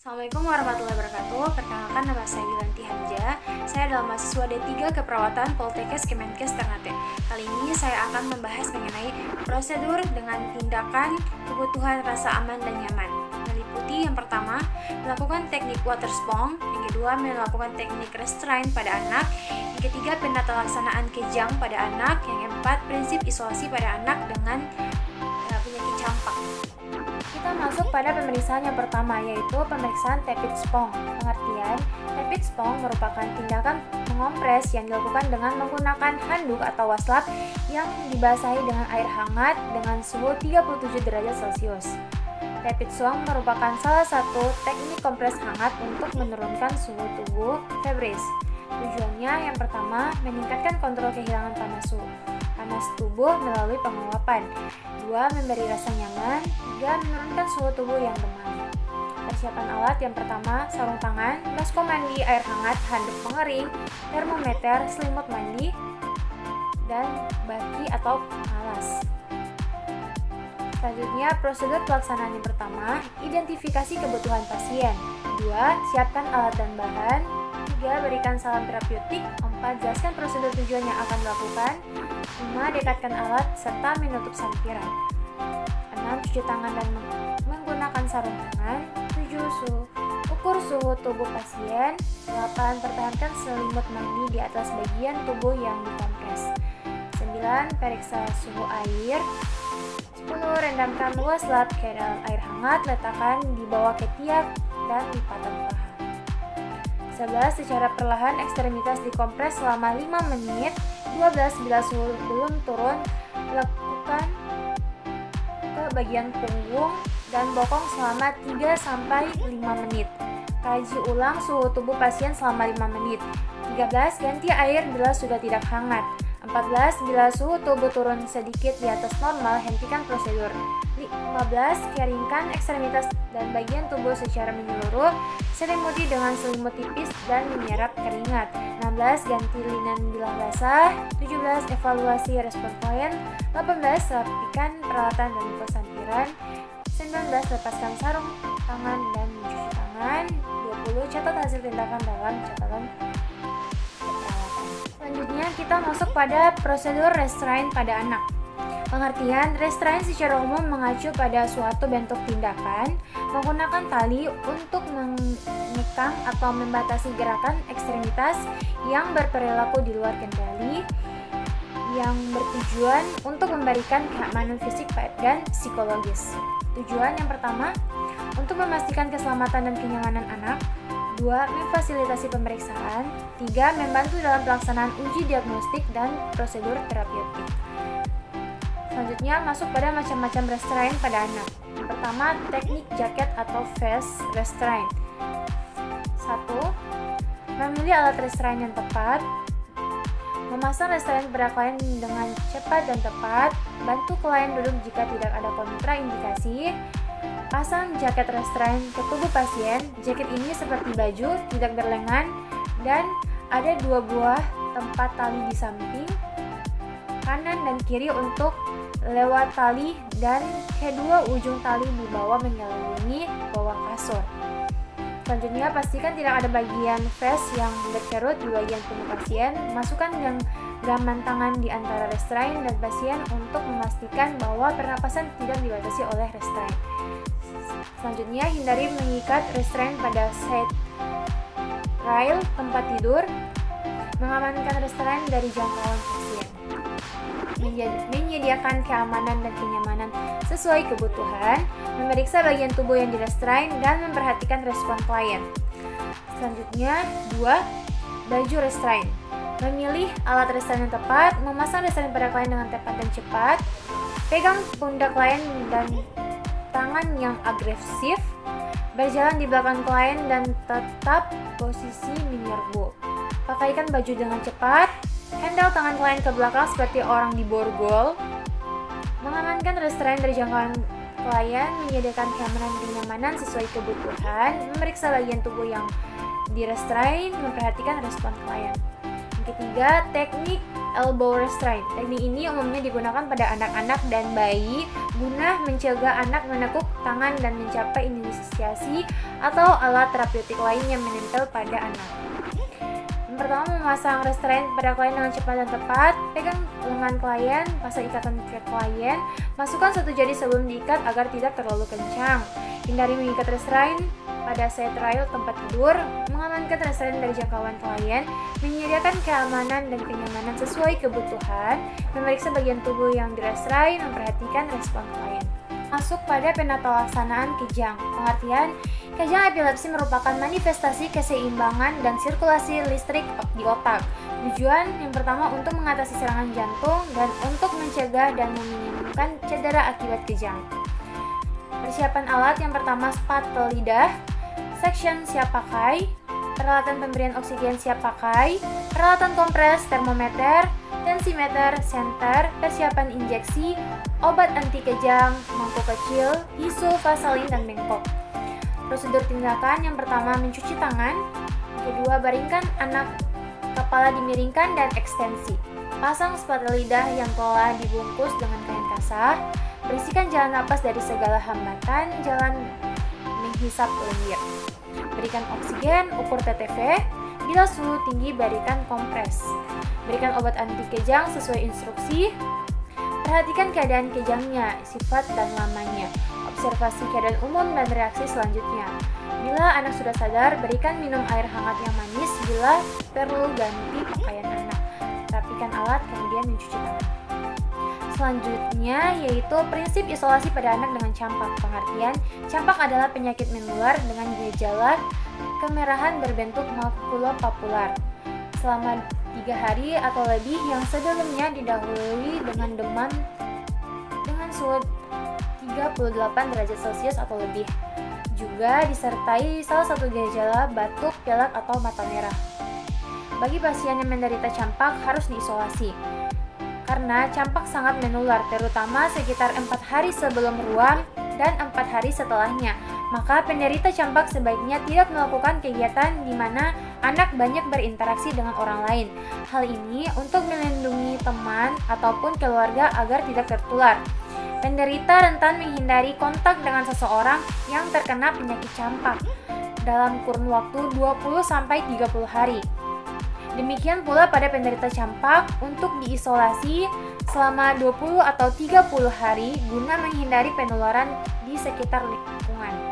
Assalamualaikum warahmatullahi wabarakatuh. Perkenalkan, nama saya Yulanti Hanja. Saya adalah mahasiswa D3 Keperawatan Poltekkes Kemenkes Ternate. Kali ini saya akan membahas mengenai prosedur dengan tindakan kebutuhan rasa aman dan nyaman. Meliputi yang pertama, melakukan teknik water sponge, yang kedua, melakukan teknik restrain pada anak, yang ketiga, penata laksanaan kejang pada anak, yang keempat, prinsip isolasi pada anak dengan penyakit campak. Kita masuk pada pemeriksaan yang pertama, yaitu pemeriksaan tepit sponge. Pengertian, tepit sponge merupakan tindakan mengompres yang dilakukan dengan menggunakan handuk atau waslap yang dibasahi dengan air hangat dengan suhu 37 derajat Celcius. Tepit sponge merupakan salah satu teknik kompres hangat untuk menurunkan suhu tubuh febris. Tujuannya yang pertama, meningkatkan kontrol kehilangan panas tubuh melalui penguapan. 2. Memberi rasa nyaman. 3. Menurunkan suhu tubuh yang demam. Persiapan alat yang pertama, sarung tangan, baskom mandi air hangat, handuk pengering, termometer, selimut mandi, dan baki atau alas. Selanjutnya, prosedur pelaksanaan yang pertama, identifikasi kebutuhan pasien. 2. Siapkan alat dan bahan. 3. Berikan salam terapeutik. 4. Jelaskan prosedur tujuan yang akan dilakukan. 5. Dekatkan alat serta menutup sampiran. 6. Cuci tangan dan menggunakan sarung tangan. 7. Ukur suhu tubuh pasien. 8. Pertahankan selimut mandi di atas bagian tubuh yang dikompres. 9. Periksa suhu air. 10. Rendamkan waslap ke dalam air hangat, letakkan di bawah ketiak dan lipatan paha. 11. Secara perlahan ekstremitas dikompres selama 5 menit. 12. Bila suhu belum turun, lakukan ke bagian punggung dan bokong selama 3-5 menit. Kaji ulang suhu tubuh pasien selama 5 menit. 13. Ganti air bila sudah tidak hangat. 14. Bila suhu tubuh turun sedikit di atas normal, hentikan prosedur. 15. Keringkan ekstremitas dan bagian tubuh secara menyeluruh, selimuti dengan selimut tipis dan menyerap keringat. 16. Ganti linen bila basah. 17. Evaluasi respon klien. 18. Rapikan peralatan dan buka sampiran. 19. Lepaskan sarung tangan dan mencuci tangan. 20. Catat hasil tindakan dalam catatan perawatan. Selanjutnya kita masuk pada prosedur restrain pada anak. Pengertian, restrain secara umum mengacu pada suatu bentuk tindakan menggunakan tali untuk mengekang atau membatasi gerakan ekstremitas yang berperilaku di luar kendali, yang bertujuan untuk memberikan keamanan fisik dan psikologis. Tujuan yang pertama, untuk memastikan keselamatan dan kenyamanan anak. 2. Memfasilitasi pemeriksaan. 3. Membantu dalam pelaksanaan uji diagnostik dan prosedur terapeutik. Selanjutnya masuk pada macam-macam restrain pada anak. Yang pertama, teknik jaket atau vest restrain. 1. Memilih alat restrain yang tepat. Memasang restrain pada klien dengan cepat dan tepat. Bantu klien duduk jika tidak ada kontraindikasi. Pasang jaket restrain ke tubuh pasien. Jaket ini seperti baju, tidak berlengan, dan ada 2 buah tempat tali di samping kanan dan kiri untuk lewat tali, dan kedua ujung tali di bawah menyelubungi bawah kasur. Selanjutnya, pastikan tidak ada bagian vest yang berkerut di bagian punggung pasien. Masukkan genggaman tangan di antara restrain dan pasien untuk memastikan bahwa pernapasan tidak dibatasi oleh restrain. Selanjutnya, hindari mengikat restrain pada side rail tempat tidur. Mengamankan restrain dari jangkauan pasien. Menyediakan keamanan dan kenyamanan sesuai kebutuhan, memeriksa bagian tubuh yang direstrain, dan memperhatikan respon klien. Selanjutnya, 2. Baju restrain. Memilih alat restrain yang tepat, memasang restrain pada klien dengan tepat dan cepat, pegang pundak klien dan tangan yang agresif, berjalan di belakang klien dan tetap posisi menyerbu. Pakaikan baju dengan cepat, handle tangan klien ke belakang seperti orang di borgol. Mengamankan restrain dari jangkauan klien, menyediakan keamanan dan kenyamanan sesuai kebutuhan, memeriksa bagian tubuh yang direstrain, memperhatikan respon klien. Yang ketiga, teknik elbow restraint. Teknik ini umumnya digunakan pada anak-anak dan bayi guna mencegah anak menekuk tangan dan mencapai inisiasi atau alat terapeutik lain yang menempel pada anak. Yang pertama, memasang restraint pada klien dengan cepat dan tepat. Pegang lengan klien, pasang ikatan ke klien, masukkan satu jari sebelum diikat agar tidak terlalu kencang. Hindari mengikat restraint pada set rail tempat tidur, mengamankan restraint dari jangkauan klien, menyediakan keamanan dan kenyamanan sesuai kebutuhan, memeriksa bagian tubuh yang direstrain, memperhatikan respon klien. Masuk pada penatalaksanaan kejang. Pengertian, kejang epilepsi merupakan manifestasi keseimbangan dan sirkulasi listrik di otak. Tujuan yang pertama untuk mengatasi serangan jantung dan untuk mencegah dan meminimumkan cedera akibat kejang. Persiapan alat yang pertama, spatel lidah, section siap pakai, peralatan pemberian oksigen siap pakai, peralatan kompres, termometer, tensimeter, senter, persiapan injeksi, obat anti kejang, mangkuk kecil, tisu, vaselin, dan bengkok. Prosedur tindakan yang pertama, mencuci tangan. Yang kedua, baringkan anak, kepala dimiringkan dan ekstensi. Pasang spatel lidah yang telah dibungkus dengan kain kasar. Bersihkan jalan napas dari segala hambatan, jalan menghisap lendir. Berikan oksigen, ukur TTV. Bila suhu tinggi, berikan kompres. Berikan obat anti kejang sesuai instruksi. Perhatikan keadaan kejangnya, sifat dan lamanya. Observasi keadaan umum dan reaksi selanjutnya. Bila anak sudah sadar, berikan minum air hangat yang manis. Bila perlu, ganti pakaian anak. Rapikan alat, kemudian mencuci tangan. Selanjutnya yaitu prinsip isolasi pada anak dengan campak. Pengertian, campak adalah penyakit menular dengan gejala kemerahan berbentuk makulopapular selama 3 hari atau lebih yang sebelumnya didahului dengan demam dengan suhu 38 derajat Celcius atau lebih. Juga disertai salah satu gejala batuk, pilek, atau mata merah. Bagi pasien yang menderita campak harus diisolasi karena campak sangat menular, terutama sekitar 4 hari sebelum ruam dan 4 hari setelahnya. Maka penderita campak sebaiknya tidak melakukan kegiatan di mana anak banyak berinteraksi dengan orang lain. Hal ini untuk melindungi teman ataupun keluarga agar tidak tertular. Penderita rentan menghindari kontak dengan seseorang yang terkena penyakit campak dalam kurun waktu 20-30 hari. Demikian pula pada penderita campak untuk diisolasi selama 20 atau 30 hari guna menghindari penularan di sekitar lingkungan.